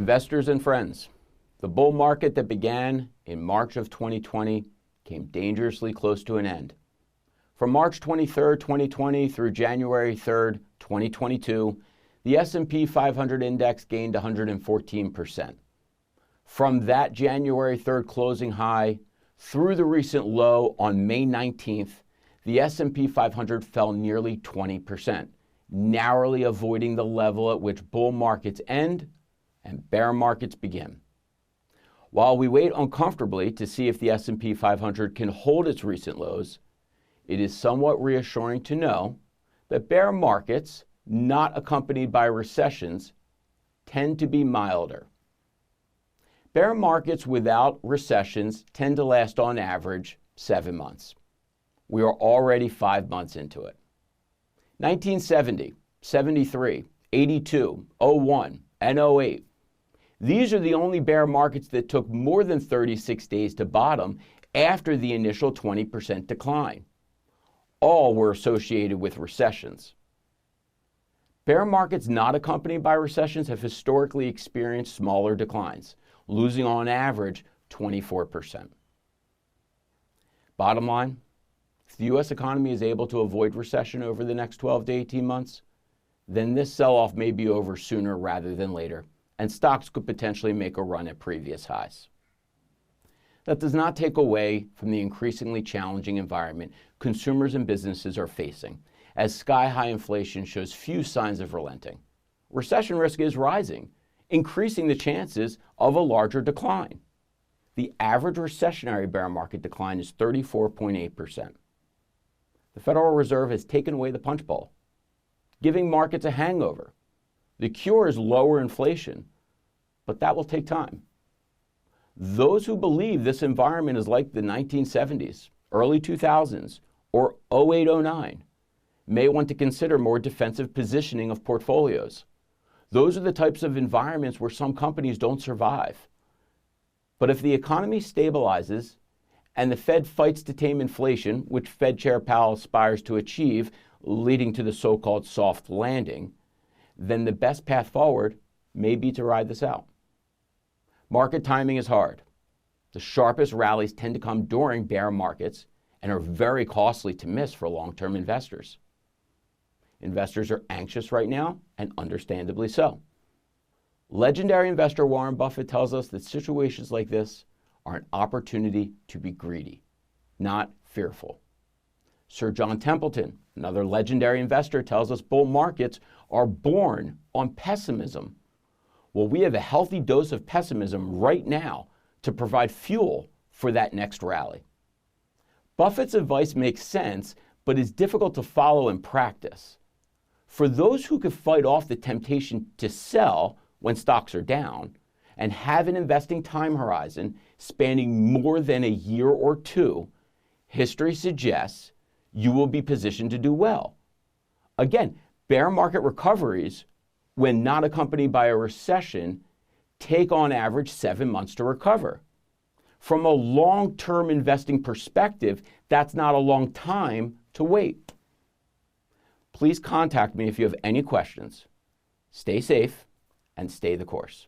Investors and friends, the bull market that began in March of 2020 came dangerously close to an end. From March 23, 2020 through January 3, 2022, the S&P 500 index gained 114%. From that January 3rd closing high through the recent low on May 19th, the S&P 500 fell nearly 20%, narrowly avoiding the level at which bull markets end and bear markets begin. While we wait uncomfortably to see if the S&P 500 can hold its recent lows, it is somewhat reassuring to know that bear markets, not accompanied by recessions, tend to be milder. Bear markets without recessions tend to last on average 7 months. We are already 5 months into it. 1970, 73, 82, 01, and 08. These are the only bear markets that took more than 36 days to bottom after the initial 20% decline. All were associated with recessions. Bear markets not accompanied by recessions have historically experienced smaller declines, losing on average 24%. Bottom line, if the U.S. economy is able to avoid recession over the next 12 to 18 months, then this sell-off may be over sooner rather than later, and stocks could potentially make a run at previous highs. That does not take away from the increasingly challenging environment consumers and businesses are facing, as sky-high inflation shows few signs of relenting. Recession risk is rising, increasing the chances of a larger decline. The average recessionary bear market decline is 34.8%. The Federal Reserve has taken away the punch bowl, giving markets a hangover. The cure is lower inflation, but that will take time. Those who believe this environment is like the 1970s, early 2000s, or 08-09 may want to consider more defensive positioning of portfolios. Those are the types of environments where some companies don't survive. But if the economy stabilizes and the Fed fights to tame inflation, which Fed Chair Powell aspires to achieve, leading to the so-called soft landing, then the best path forward may be to ride this out. Market timing is hard. The sharpest rallies tend to come during bear markets and are very costly to miss for long-term investors. Investors are anxious right now, and understandably so. Legendary investor Warren Buffett tells us that situations like this are an opportunity to be greedy, not fearful. Sir John Templeton, another legendary investor, tells us bull markets are born on pessimism. Well, we have a healthy dose of pessimism right now to provide fuel for that next rally. Buffett's advice makes sense, but is difficult to follow in practice. For those who could fight off the temptation to sell when stocks are down and have an investing time horizon spanning more than a year or two, history suggests you will be positioned to do well. Again, bear market recoveries, when not accompanied by a recession, take on average 7 months to recover. From a long-term investing perspective, that's not a long time to wait. Please contact me if you have any questions. Stay safe and stay the course.